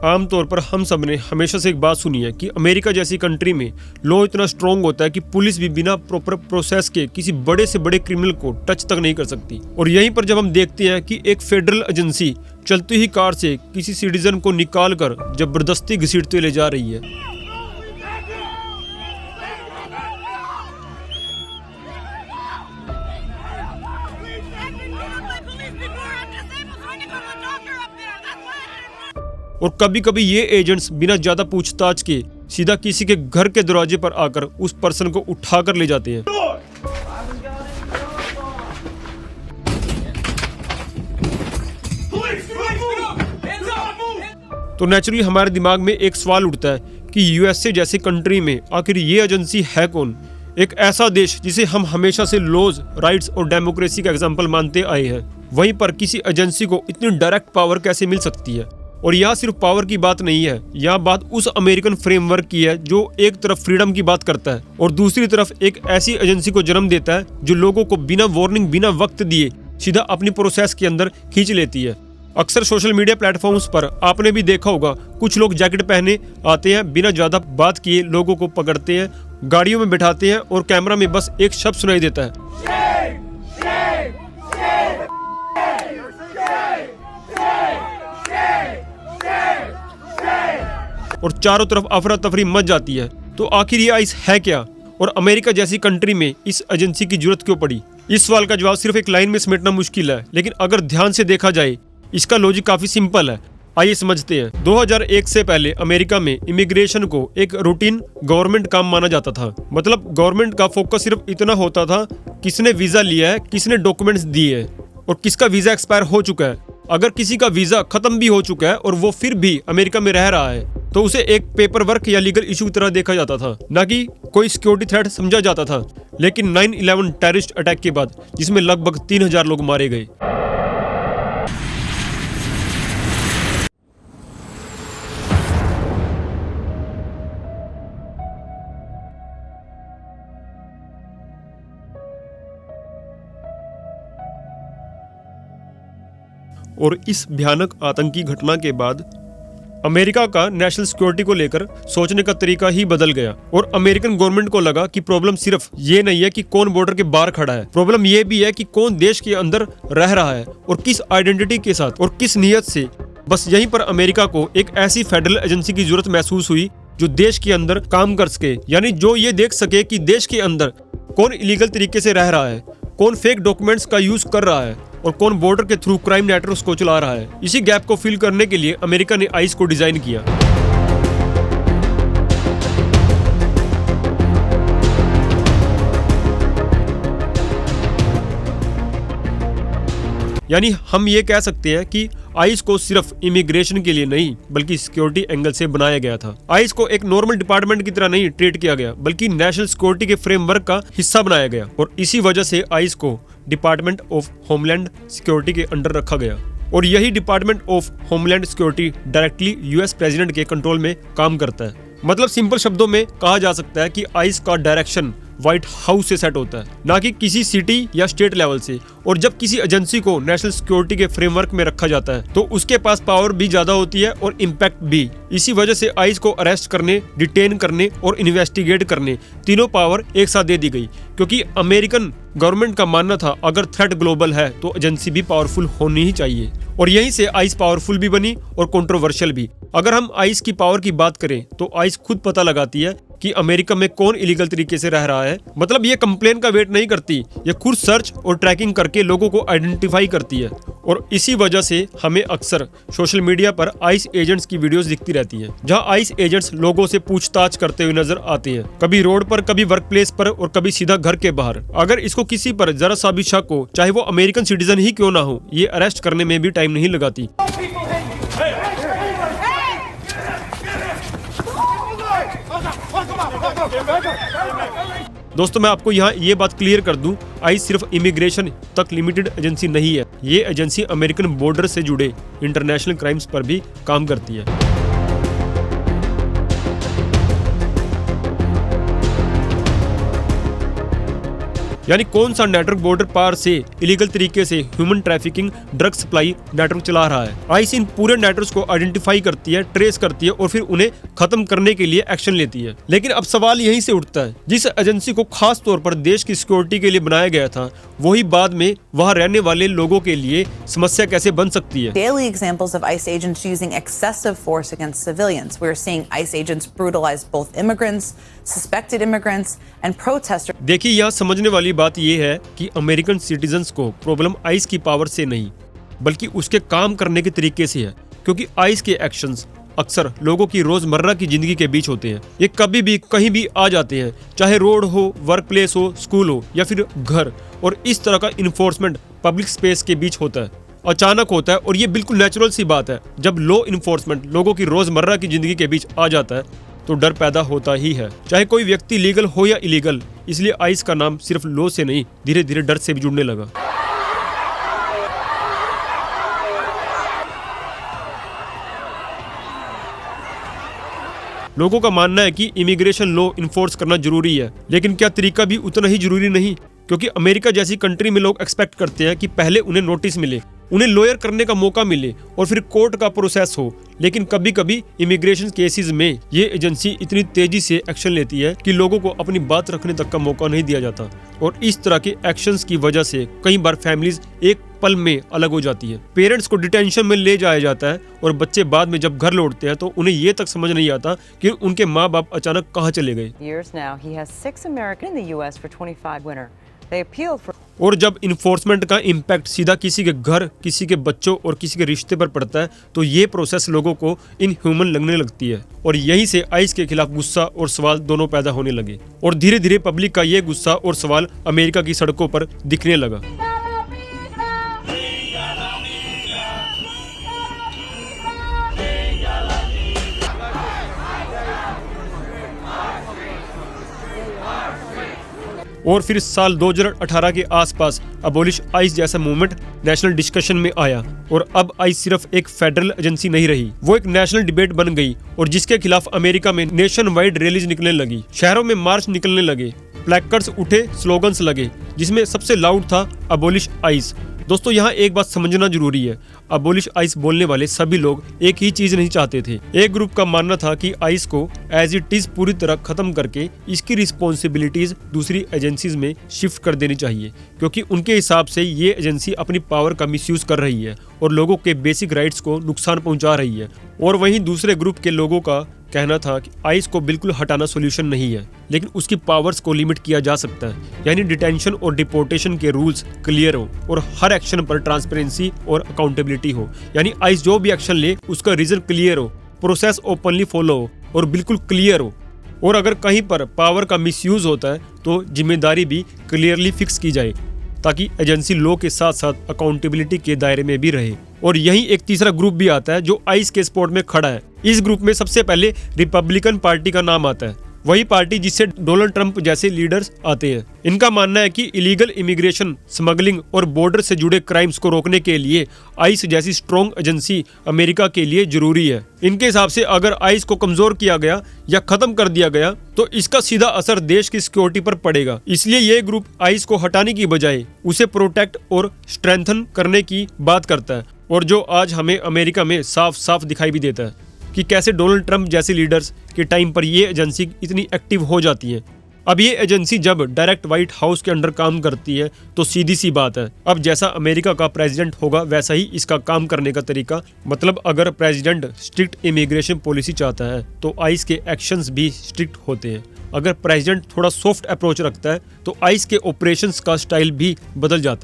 आमतौर पर हम सब ने हमेशा से एक बात सुनी है कि अमेरिका जैसी कंट्री में लॉ इतना स्ट्रॉन्ग होता है कि पुलिस भी बिना प्रॉपर प्रोसेस के किसी बड़े से बड़े क्रिमिनल को टच तक नहीं कर सकती। और यहीं पर जब हम देखते हैं कि एक फेडरल एजेंसी चलती हुई कार से किसी सिटीजन को निकाल कर जबरदस्ती घसीटते ले जा रही है। और कभी कभी ये एजेंट्स बिना ज्यादा पूछताछ के सीधा किसी के घर के दरवाजे पर आकर उस पर्सन को उठाकर ले जाते हैं। तो नेचुरली हमारे दिमाग में एक सवाल उठता है कि यूएसए जैसी कंट्री में आखिर ये एजेंसी है कौन? एक ऐसा देश जिसे हम हमेशा से लॉज, राइट्स और डेमोक्रेसी का एग्जाम्पल मानते आए हैं, वहीं पर किसी एजेंसी को इतनी डायरेक्ट पावर कैसे मिल सकती है? और यहाँ सिर्फ पावर की बात नहीं है, यहाँ बात उस अमेरिकन फ्रेमवर्क की है जो एक तरफ फ्रीडम की बात करता है और दूसरी तरफ एक ऐसी एजेंसी को जन्म देता है जो लोगों को बिना वार्निंग, बिना वक्त दिए सीधा अपनी प्रोसेस के अंदर खींच लेती है। अक्सर सोशल मीडिया प्लेटफॉर्म्स पर आपने भी देखा होगा, कुछ लोग जैकेट पहने आते हैं, बिना ज्यादा बात किए लोगों को पकड़ते हैं, गाड़ियों में बैठाते हैं और कैमरा में बस एक शब्द सुनाई देता है, और चारों तरफ अफरा तफरी मच जाती है। तो आखिर ये आइस है क्या और अमेरिका जैसी कंट्री में इस एजेंसी की जरूरत क्यों पड़ी? इस सवाल का जवाब सिर्फ एक लाइन में समेटना मुश्किल है, लेकिन अगर ध्यान से देखा जाए इसका लॉजिक काफी सिंपल है। आइए समझते हैं। 2001 से पहले अमेरिका में इमिग्रेशन को एक रूटीन गवर्नमेंट काम माना जाता था। मतलब गवर्नमेंट का फोकस सिर्फ इतना होता था किसने वीजा लिया है, किसने डॉक्यूमेंट्स दिए हैं और किसका वीजा एक्सपायर हो चुका है। अगर किसी का वीजा खत्म भी हो चुका है और वो फिर भी अमेरिका में रह रहा है तो उसे एक पेपर वर्क या लीगल इशू की तरह देखा जाता था, ना कि कोई सिक्योरिटी थ्रेट समझा जाता था। लेकिन 9/11 टेररिस्ट अटैक के बाद, जिसमें लगभग 3000 लोग मारे गए, और इस भयानक आतंकी घटना के बाद अमेरिका का नेशनल सिक्योरिटी को लेकर सोचने का तरीका ही बदल गया और अमेरिकन गवर्नमेंट को लगा कि प्रॉब्लम सिर्फ ये नहीं है कि कौन बॉर्डर के बाहर खड़ा है, प्रॉब्लम ये भी है कि कौन देश के अंदर रह रहा है और किस आइडेंटिटी के साथ और किस नियत से। बस यहीं पर अमेरिका को एक ऐसी फेडरल एजेंसी की जरूरत महसूस हुई जो देश के अंदर काम कर सके, यानी जो ये देख सके कि देश के अंदर कौन इलीगल तरीके से रह रहा है, कौन फेक डॉक्यूमेंट्स का यूज कर रहा है और कौन बॉर्डर के थ्रू क्राइम नेटवर्क्स को चला रहा है। इसी गैप को फिल करने के लिए अमेरिका ने आइस को डिजाइन किया। यानी हम ये कह सकते हैं कि आइस को सिर्फ इमिग्रेशन के लिए नहीं बल्कि सिक्योरिटी एंगल से बनाया गया था। आइस को एक नॉर्मल डिपार्टमेंट की तरह नहीं ट्रीट किया गया बल्कि नेशनल सिक्योरिटी के फ्रेमवर्क का हिस्सा बनाया गया और इसी वजह से आइस को डिपार्टमेंट ऑफ होमलैंड सिक्योरिटी के अंडर रखा गया। और यही department of homeland security directly US president के कंट्रोल में काम करता है। मतलब सिंपल शब्दों में कहा जा सकता है कि आइस का डायरेक्शन व्हाइट हाउस से सेट होता है, ना कि किसी सिटी या स्टेट लेवल से। और जब किसी एजेंसी को नेशनल सिक्योरिटी के फ्रेमवर्क में रखा जाता है तो उसके पास पावर भी ज्यादा होती है और इम्पैक्ट भी। इसी वजह से आइस को अरेस्ट करने, डिटेन करने और इन्वेस्टिगेट करने तीनों पावर एक साथ दे दी गई, क्योंकि अमेरिकन गवर्नमेंट का मानना था अगर थ्रेट ग्लोबल है तो एजेंसी भी पावरफुल होनी ही चाहिए। और यहीं से आइस पावरफुल भी बनी और कंट्रोवर्शियल भी। अगर हम आइस की पावर की बात करें तो आइस खुद पता लगाती है कि अमेरिका में कौन इलीगल तरीके से रह रहा है। मतलब ये कंप्लेन का वेट नहीं करती, ये खुद सर्च और ट्रैकिंग करके लोगों को आइडेंटिफाई करती है। और इसी वजह से हमें अक्सर सोशल मीडिया पर आइस एजेंट्स की वीडियोस दिखती रहती हैं, जहां आइस एजेंट्स लोगों से पूछताछ करते हुए नजर आते हैं, कभी रोड पर, कभी वर्क प्लेस पर और कभी सीधा घर के बाहर। अगर इसको किसी पर जरा सा भी शक हो, चाहे वो अमेरिकन सिटीजन ही क्यों ना हो, ये अरेस्ट करने में भी टाइम नहीं लगाती। दोस्तों मैं आपको यहाँ ये बात क्लियर कर दूं, आइस सिर्फ इमिग्रेशन तक लिमिटेड एजेंसी नहीं है। ये एजेंसी अमेरिकन बॉर्डर से जुड़े इंटरनेशनल क्राइम्स पर भी काम करती है। यानी कौन सा नेटवर्क बॉर्डर पार से इलीगल तरीके से human trafficking, drug supply network चला रहा है। आइस इन पूरे नेटवर्क्स को आइडेंटिफाई करती है, ट्रेस करती है और फिर उन्हें खत्म करने के लिए एक्शन लेती है। लेकिन अब सवाल यहीं से उठता है, जिस एजेंसी को खास तौर पर देश की सिक्योरिटी के लिए बनाया गया था, वही बाद में वहां रहने वाले लोगों के लिए समस्या कैसे बन सकती है। Daily examples of ICE agents using excessive force against civilians. We are seeing ICE agents brutalize both immigrants, suspected immigrants, and protesters. देखिए, यहाँ समझने वाली बात यह है कि अमेरिकन सिटीजन्स को प्रॉब्लम आइस की पावर से नहीं, बल्कि उसके काम करने के तरीके से है। क्योंकि आइस के एक्शंस अक्सर लोगों की रोजमर्रा की जिंदगी के बीच होते हैं। ये कभी भी कहीं भी आ जाते हैं, चाहे रोड हो, वर्क प्लेस हो, स्कूल हो या फिर घर। और इस तरह का इन्फोर्समेंट पब्लिक स्पेस के बीच होता है, अचानक होता है, और ये बिल्कुल नेचुरल सी बात है। जब लॉ इन्फोर्समेंट लोगों की रोजमर्रा की जिंदगी के बीच आ जाता है तो डर पैदा होता ही है, चाहे कोई व्यक्ति लीगल हो या इलीगल। इसलिए आइस का नाम सिर्फ लॉ से नहीं, धीरे धीरे डर से भी जुड़ने लगा। लोगों का मानना है कि इमिग्रेशन लॉ इन्फोर्स करना जरूरी है, लेकिन क्या तरीका भी उतना ही जरूरी नहीं? क्योंकि अमेरिका जैसी कंट्री में लोग एक्सपेक्ट करते हैं कि पहले उन्हें नोटिस मिले, उन्हें लॉयर करने का मौका मिले और फिर कोर्ट का प्रोसेस हो। लेकिन कभी कभी इमिग्रेशन केसेस में ये एजेंसी इतनी तेजी से एक्शन लेती है कि लोगों को अपनी बात रखने तक का मौका नहीं दिया जाता। और इस तरह के एक्शंस की वजह से कई बार फैमिलीज एक पल में अलग हो जाती है। पेरेंट्स को डिटेंशन में ले जाया जाता है और बच्चे बाद में जब घर लौटते हैं तो उन्हें ये तक समझ नहीं आता कि उनके माँ बाप अचानक कहाँ चले गए। और जब इन्फोर्समेंट का इम्पैक्ट सीधा किसी के घर, किसी के बच्चों और किसी के रिश्ते पर पड़ता है तो ये प्रोसेस लोगों को इनह्यूमन लगने लगती है। और यहीं से आइस के खिलाफ गुस्सा और सवाल दोनों पैदा होने लगे। और धीरे धीरे पब्लिक का ये गुस्सा और सवाल अमेरिका की सड़कों पर दिखने लगा। और फिर साल 2018 के आसपास अबोलिश आइस जैसा मूवमेंट नेशनल डिस्कशन में आया। और अब आइस सिर्फ एक फेडरल एजेंसी नहीं रही, वो एक नेशनल डिबेट बन गई। और जिसके खिलाफ अमेरिका में नेशन वाइड रैलीज निकलने लगी, शहरों में मार्च निकलने लगे, प्लैकार्ड्स उठे, स्लोगन्स लगे, जिसमें सबसे लाउड था अबोलिश आइस। दोस्तों, यहाँ एक बात समझना जरूरी है, अबोलिश आइस बोलने वाले सभी लोग एक ही चीज नहीं चाहते थे। एक ग्रुप का मानना था कि आइस को एज इट इज पूरी तरह खत्म करके इसकी रिस्पॉन्सिबिलिटीज दूसरी एजेंसीज में शिफ्ट कर देनी चाहिए, क्योंकि उनके हिसाब से ये एजेंसी अपनी पावर का मिसयूज कर रही है और लोगों के बेसिक राइट्स को नुकसान पहुंचा रही है। और वहीं दूसरे ग्रुप के लोगों का कहना था कि आइस को बिल्कुल हटाना सोल्यूशन नहीं है, लेकिन उसकी पावर्स को लिमिट किया जा सकता है। यानी डिटेंशन और डिपोर्टेशन के रूल्स क्लियर हो और हर एक्शन पर ट्रांसपेरेंसी और अकाउंटेबिलिटी हो। यानी आइस जो भी एक्शन ले उसका रीजन क्लियर हो, प्रोसेस ओपनली फॉलो हो और बिल्कुल क्लियर हो। और अगर कहीं पर पावर का मिसयूज होता है तो जिम्मेदारी भी क्लियरली फिक्स की जाए, ताकि एजेंसी लॉ के साथ साथ अकाउंटेबिलिटी के दायरे में भी रहे। और यही एक तीसरा ग्रुप भी आता है जो आइस के सपोर्ट में खड़ा है। इस ग्रुप में सबसे पहले रिपब्लिकन पार्टी का नाम आता है, वही पार्टी जिससे डोनाल्ड ट्रंप जैसे लीडर्स आते हैं। इनका मानना है कि इलीगल इमिग्रेशन, स्मगलिंग और बॉर्डर से जुड़े क्राइम्स को रोकने के लिए आइस जैसी स्ट्रॉन्ग एजेंसी अमेरिका के लिए जरूरी है। इनके हिसाब से अगर आइस को कमजोर किया गया या खत्म कर दिया गया तो इसका सीधा असर देश की सिक्योरिटी पर पड़ेगा। इसलिए ये ग्रुप आइस को हटाने की बजाय उसे प्रोटेक्ट और स्ट्रेंथन करने की बात करता है। और जो आज हमें अमेरिका में साफ साफ दिखाई भी देता है कि कैसे डोनाल्ड ट्रंप जैसे लीडर्स के टाइम पर ये एजेंसी इतनी एक्टिव हो जाती है। अब ये एजेंसी जब डायरेक्ट व्हाइट हाउस के अंडर काम करती है तो सीधी सी बात है, अब जैसा अमेरिका का प्रेसिडेंट होगा वैसा ही इसका काम करने का तरीका। मतलब अगर प्रेसिडेंट स्ट्रिक्ट इमिग्रेशन पॉलिसी चाहता है तो आइस के एक्शंस भी स्ट्रिक्ट होते हैं। अगर प्रेसिडेंट थोड़ा सॉफ्ट अप्रोच रखता है तो आइस के ऑपरेशंस का स्टाइल भी बदल जाता है।